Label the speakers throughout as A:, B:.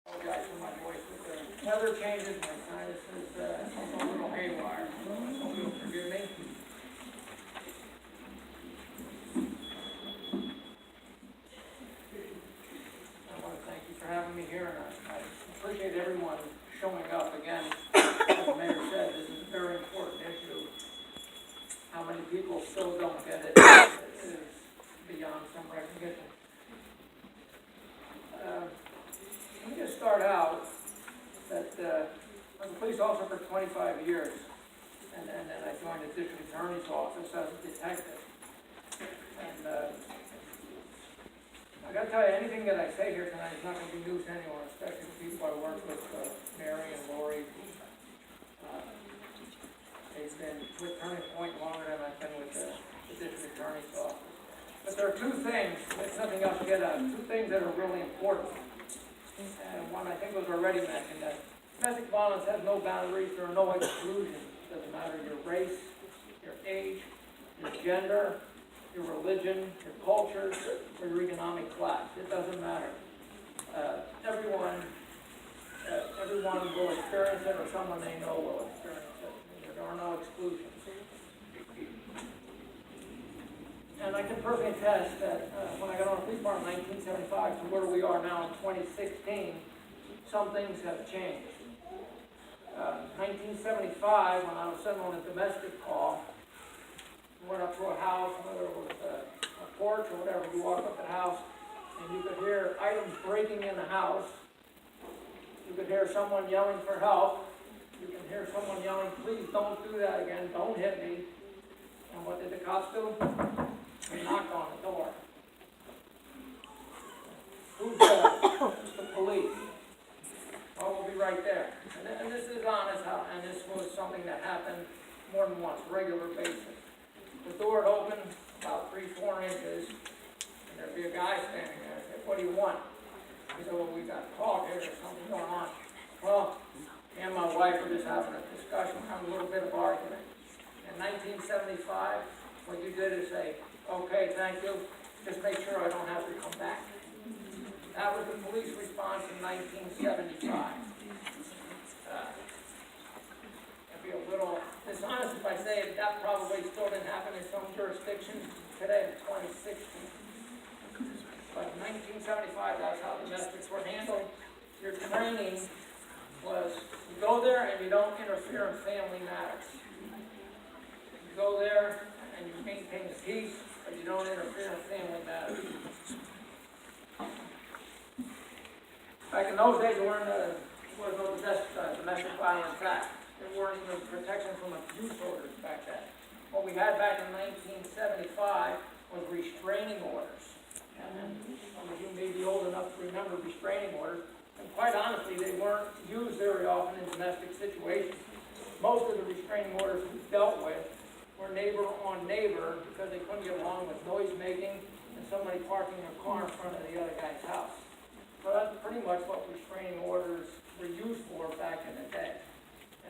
A: Apologize for my voice with the weather changes, my sinus is a little haywire, so I hope you'll forgive me. I want to thank you for having me here, and I appreciate everyone showing up again. As the mayor said, this is a very important issue. How many people still don't get it is beyond some recognition. Let me just start out that I was a police officer for 25 years, and then I joined the district attorney's office as a detective. And I got to tell you, anything that I say here tonight is not going to be news to anyone, especially the people I work with, Mary and Lori. They've been with Turning Point longer than I've been with the district attorney's office. But there are two things, if nothing else to get out, two things that are really important. And one I think was already mentioned, that domestic violence has no boundaries, there are no exclusions. It doesn't matter your race, your age, your gender, your religion, your culture, or your economic class. It doesn't matter. Everyone will experience it, or someone they know will experience it. There are no exclusions. And I can personally attest that when I got on the police department in 1975 to where we are now in 2016, some things have changed. 1975, when I was sitting on a domestic call, we went up to a house, whether it was a porch or whatever, you walk up to the house, and you could hear items breaking in the house. You could hear someone yelling for help. You can hear someone yelling, please don't do that again, don't hit me. And what did the cops do? They knocked on the door. Who's there? It's the police. Well, we'll be right there. And this is honest, and this was something that happened more than once, regular basis. The door would open about 3-4 inches, and there'd be a guy standing there. I'd say, what do you want? He said, well, we got to talk here, there's something going on. Well, me and my wife were just having a discussion, having a little bit of argument. In 1975, what you did is say, okay, thank you, just make sure I don't have to come back. That was the police response in 1975. I'd be a little dishonest if I say that probably still didn't happen in some jurisdictions today in 2016. But in 1975, that's how domestics were handled. Your training was you go there and you don't interfere in family matters. You go there and you maintain peace, but you don't interfere in family matters. Back in those days, there was no domestic violence act. There weren't even protection from abuse orders back then. What we had back in 1975 was restraining orders. And some of you may be old enough to remember restraining orders. And quite honestly, they weren't used very often in domestic situations. Most of the restraining orders we dealt with were neighbor on neighbor because they couldn't get along with noise making and somebody parking their car in front of the other guy's house. So that's pretty much what restraining orders were used for back in the day.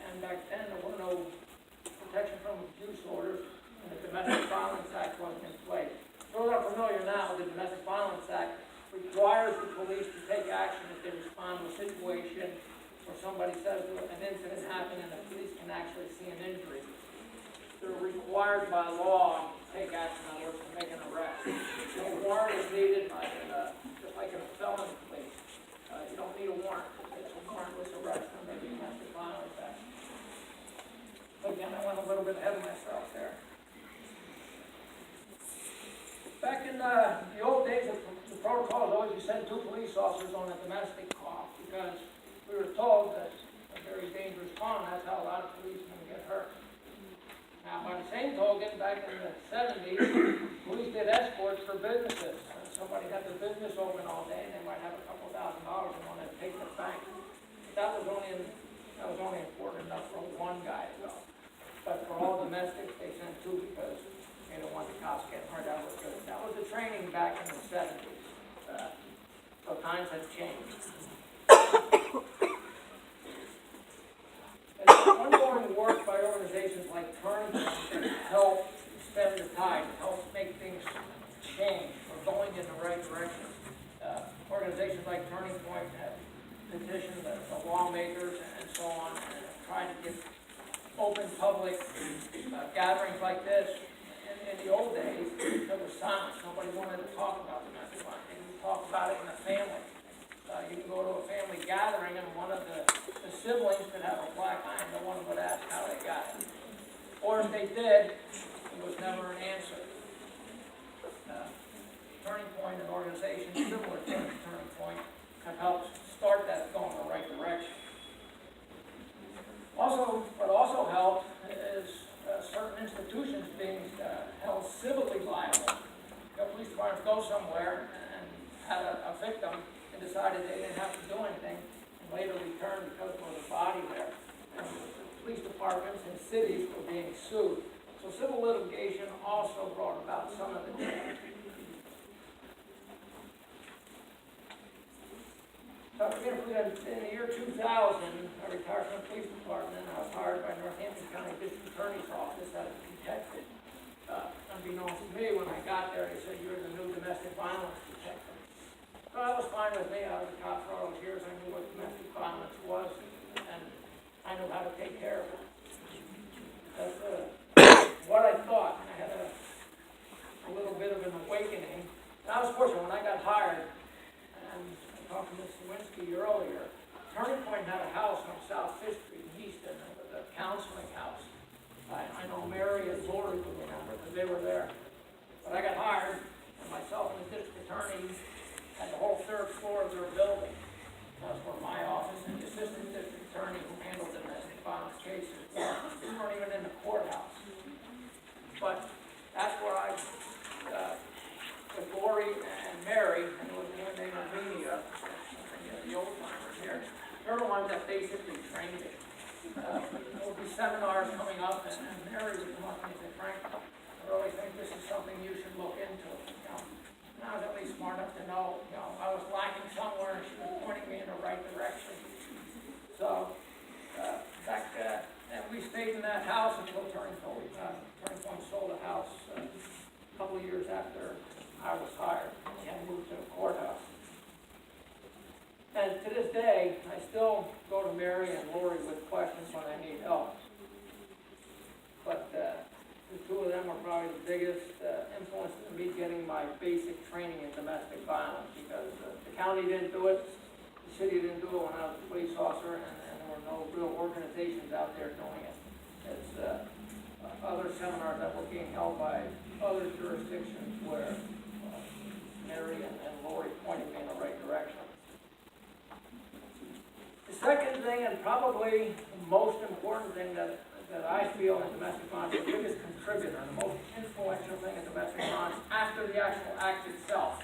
A: And back then there were no protection from abuse orders, and the Domestic Violence Act wasn't in place. Those that are familiar now, the Domestic Violence Act requires the police to take action if they respond to a situation where somebody says an incident happened and the police can actually see an injury. They're required by law to take action on order to make an arrest. No warrant is needed, just like in a felony case. You don't need a warrant. It's a warrantless arrest under the Domestic Violence Act. Again, I went a little bit ahead of myself there. Back in the old days, the protocol was always you send 2 police officers on a domestic call because we were told that a very dangerous crime, that's how a lot of policemen get hurt. Now, by the same token, back in the 70s, police did escorts for businesses. Somebody had their business open all day, and they might have a couple $1,000 and wanted to take the bank. That was only important enough for one guy to go. But for all domestics, they sent 2 because they didn't want the cops getting hurt. That was good. That was the training back in the 70s. So times have changed. And ongoing work by organizations like Turning Point help stem the tide, help make things change. We're going in the right direction. Organizations like Turning Point petitioned the lawmakers and so on, and tried to get open public gatherings like this. In the old days, there was silence. Nobody wanted to talk about domestic violence. They didn't talk about it in the family. You can go to a family gathering and one of the siblings could have a black eye and no one would ask how they got it. Or if they did, it was never an answer. Turning Point, an organization similar to Turning Point, have helped start that going in the right direction. What also helped is certain institutions being held civilly liable. Police departments go somewhere and had a victim and decided they didn't have to do anything, and later returned because there was a body there. And the police departments and cities were being sued. So civil litigation also brought about some of the damage. So in the year 2000, I retired from the police department, and I was hired by Northampton County District Attorney's Office as a detective. Unbeknownst to me, when I got there, they said, "You're the new domestic violence detective." So that was fine with me. I was a cop for all those years. I knew what domestic violence was, and I knew how to take care of it. That's what I thought. I had a little bit of an awakening. And I was fortunate when I got hired, and I talked to Ms. Lewinsky earlier. Turning Point had a house on South Fifth Street in Houston. It was a counseling house. I know Mary and Lori would remember because they were there. But I got hired, and myself and the district attorney had the whole third floor of their building. That's where my office and the assistant district attorney who handled domestic violence cases we weren't even in the courthouse. But that's where I, with Lori and Mary, and there was a woman named Armenia, the old timers here, they're the ones that basically trained me. There will be seminars coming up, and Mary would come up and say, "Frank, I really think this is something you should look into." And I was at least smart enough to know, I was lacking somewhere, and she was pointing me in the right direction. So, and we stayed in that house until Turning Point sold the house a couple of years after I was hired. We had moved to the courthouse. And to this day, I still go to Mary and Lori with questions when I need help. But the two of them are probably the biggest influence in me getting my basic training in domestic violence, because the county didn't do it, the city didn't do it when I was a police officer, and there were no real organizations out there doing it. It's other seminars that were being held by other jurisdictions where Mary and Lori pointed me in the right direction. The second thing, and probably the most important thing that I feel in domestic violence, the biggest contributor, and the most influential thing in domestic violence after the actual act itself,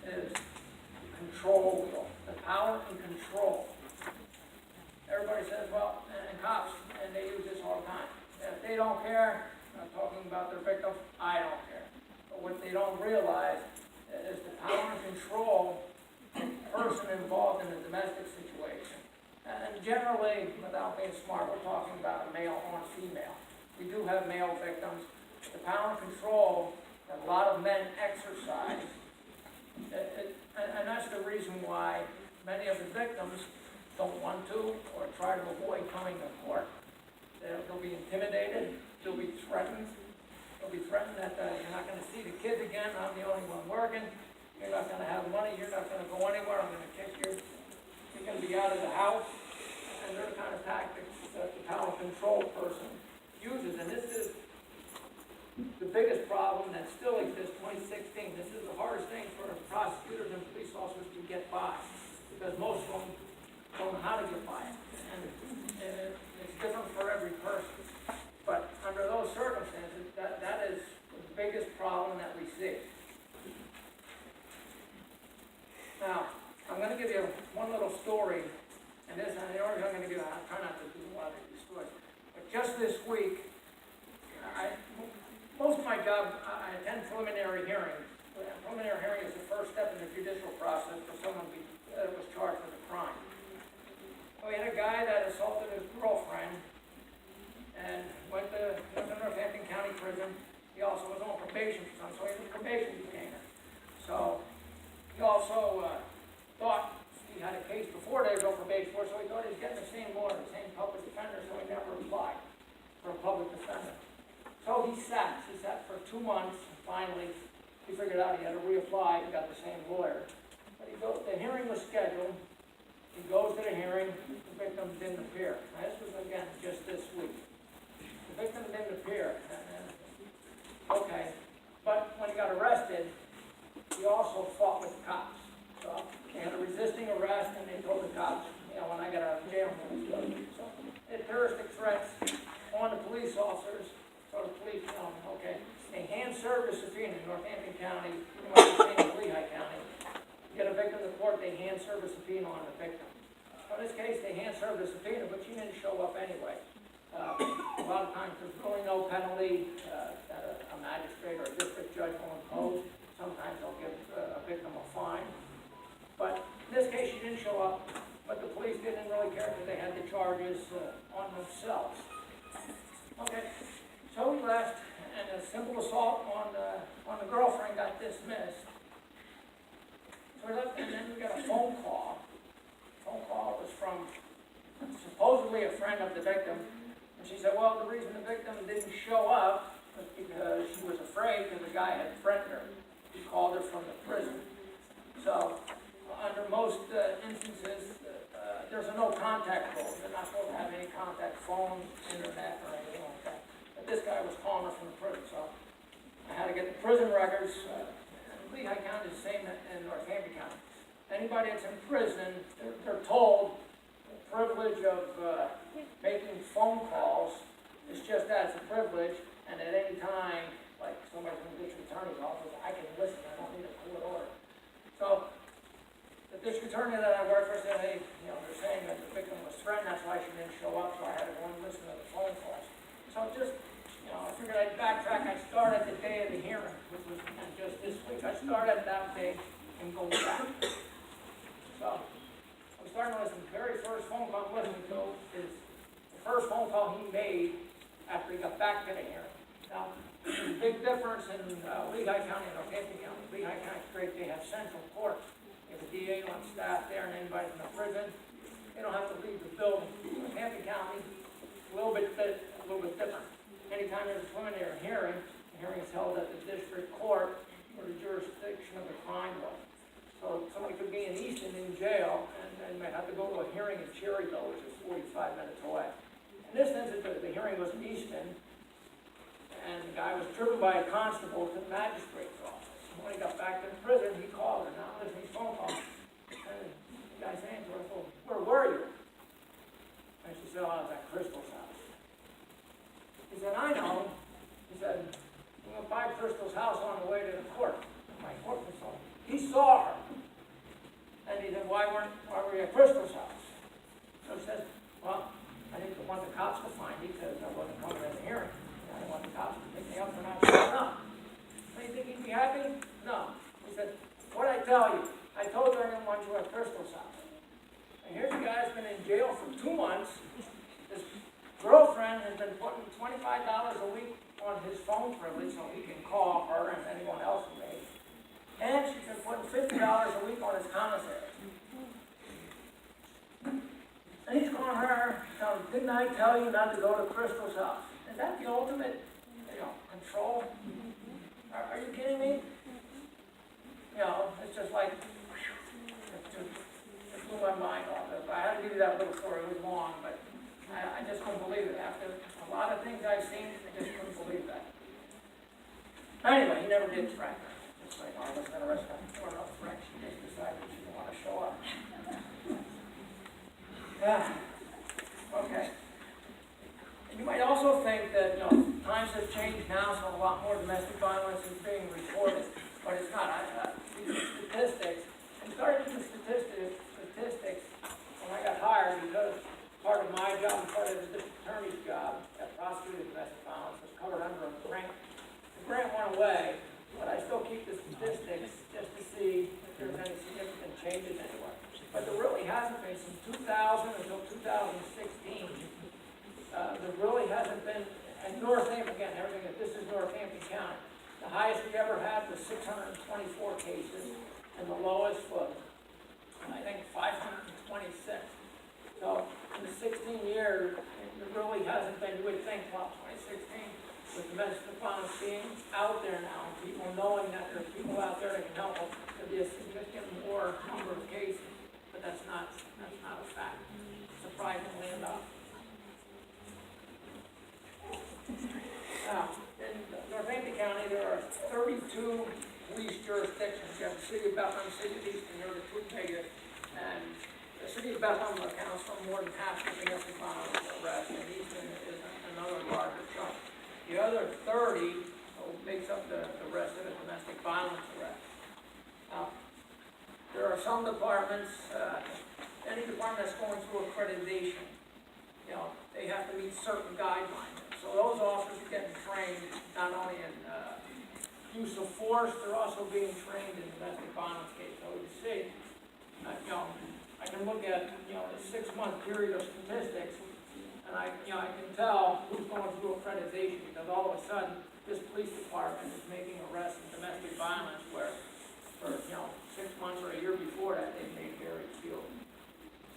A: is the control wheel, the power and control. Everybody says, well, and cops, and they use this all the time. If they don't care, I'm talking about their victims, I don't care. But what they don't realize is the power and control of the person involved in a domestic situation. And generally, without being smart, we're talking about a male on female. We do have male victims. The power and control that a lot of men exercise, and that's the reason why many of the victims don't want to or try to avoid coming to court. They'll be intimidated. They'll be threatened. They'll be threatened that you're not going to see the kids again. I'm the only one working. You're not going to have money. You're not going to go anywhere. I'm going to kick you. You're going to be out of the house. And they're the kind of tactics that the power control person uses. And this is the biggest problem that still exists in 2016. This is the hardest thing for prosecutors and police officers to get by, because most of them don't know how to get by it. And it's different for every person. But under those circumstances, that is the biggest problem that we see. Now, I'm going to give you one little story. And this, and the order I'm going to give, I try not to do a lot of these stories. But just this week, most of my job, I attend preliminary hearings. Preliminary hearing is the first step in the judicial process for someone that was charged with a crime. We had a guy that assaulted his girlfriend and went to Northampton County Prison. He also was on probation for some, so he was a probation detainer. So he also thought he had a case paid for, so he thought he was getting the same lawyer, the same public defender, so he never applied for a public defender. So he sat for 2 months, and finally, he figured out he had to reapply, and got the same lawyer. But the hearing was scheduled, he goes to the hearing, the victim didn't appear. Now, this was, again, just this week. The victim didn't appear, okay, but when he got arrested, he also fought with the cops. So they had a resisting arrest, and they told the cops, when I got out of jail, I'm going to go. So they had terroristic threats on the police officers. So the police, okay, they hand served a subpoena in Northampton County, pretty much the same as Lehigh County. Get a victim to court, they hand serve a subpoena on the victim. So in this case, they hand served a subpoena, but she didn't show up anyway. A lot of times there's really no penalty that a magistrate or a district judge will impose. Sometimes they'll give a victim a fine. But in this case, she didn't show up, but the police didn't really care because they had the charges on themselves. Okay, so we left, and a simple assault on the girlfriend got dismissed. So we left, and then we got a phone call. The phone call was from supposedly a friend of the victim, and she said, well, the reason the victim didn't show up was because she was afraid because the guy had threatened her. He called her from the prison. So, under most instances, there's a no contact rule. They're not supposed to have any contact, phone, internet, or anything like that. But this guy was calling her from the prison, so I had to get the prison records. Lehigh County is the same in Northampton County. Anybody that's in prison, they're told the privilege of making phone calls is just that, it's a privilege, and at any time, like somebody from the district attorney's office, I can listen, I don't need a court order. So, the district attorney that I worked for said, hey, they're saying that the victim was threatened, that's why she didn't show up, so I had to go and listen to the phone calls. So just, I figured I'd backtrack. I started the day of the hearing, which was just this week. I started that day and go back. So, I'm starting with the very first phone call I'm listening to is the first phone call he made after he got back to the hearing. Now, there's a big difference in Lehigh County and Northampton County. Lehigh County, great, they have central court. They have a DA on staff there, and anybody from the prison, they don't have to leave the building. Northampton County, a little bit different. Anytime there's a preliminary hearing, the hearing is held at the district court where the jurisdiction of the crime was. So somebody could be in Easton in jail, and they might have to go to a hearing in Cherryville, which is 45 minutes away. In this instance, the hearing was in Easton, and the guy was driven by a constable to the magistrate's office. When he got back to the prison, he called her. Now listen, his phone call. And the guy saying to her, well, where were you? And she said, I was at Crystal's house. He said, I know. He said, we went by Crystal's house on the way to the court. My court was on. He saw her. And he said, why were you at Crystal's house? So he says, well, I didn't want the cops to find me because I wasn't coming to the hearing. I didn't want the cops to pick me up for not showing up. So you think he'd be happy? No. He said, what'd I tell you? I told her I didn't want you at Crystal's house. And here's a guy who's been in jail for 2 months. His girlfriend has been putting $25 a week on his phone privilege so he can call her and anyone else who may. And she's been putting $50 a week on his commissary. And he's calling her, telling, didn't I tell you not to go to Crystal's house? Is that the ultimate, control? Are you kidding me? It's just like, it blew my mind off. I had to give you that little story. It was long, but I just couldn't believe it. After a lot of things I've seen, I just couldn't believe that. Anyway, he never did threaten her. Just like, I was going to arrest her for no threat. She just decided she didn't want to show up. Yeah. Okay. You might also think that, times have changed now, so a lot more domestic violence is being reported, but it's not. These statistics, I started using statistics when I got hired because part of my job and part of the district attorney's job that prosecuted domestic violence was covered under a grant. The grant went away, but I still keep the statistics just to see if there's any significant changes anywhere. But there really hasn't been since 2000 until 2016. There really hasn't been, and Northampton, again, everything, this is Northampton County. The highest we ever had was 624 cases, and the lowest was, I think, 526. with domestic violence being out there now, people knowing that there's people out there that can help them, there'd be a significant more number of cases, but that's not a fact, surprisingly enough. Now, in Northampton County, there are 32 police jurisdictions. You have the city of Bethlehem, city of Easton, they're the two biggest, and the city of Bethlehem accounts for more than half of the domestic violence arrests, and Easton is another larger chunk. The other 30 makes up the rest of the domestic violence arrests. Now, there are some departments, any department that's going through accreditation, you know, they have to meet certain guidelines. So those officers are getting trained not only in use of force, they're also being trained in domestic violence cases. So you see, you know, I can look at, you know, the 6-month period of statistics, and I can tell who's going through accreditation, because all of a sudden, this police department is making arrests in domestic violence where, for, you know, 6 months or a year before that, they made very few.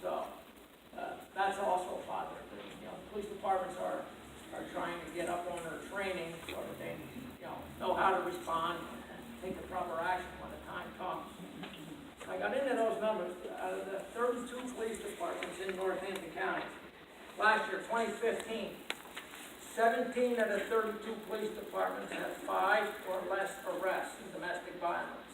A: So, that's also a positive thing. You know, police departments are trying to get up on their training so that they, you know how to respond and take the proper action when the time comes. I got into those numbers. Out of the 32 police departments in Northampton County, last year, 2015, 17 of the 32 police departments had 5 or less arrests in domestic violence.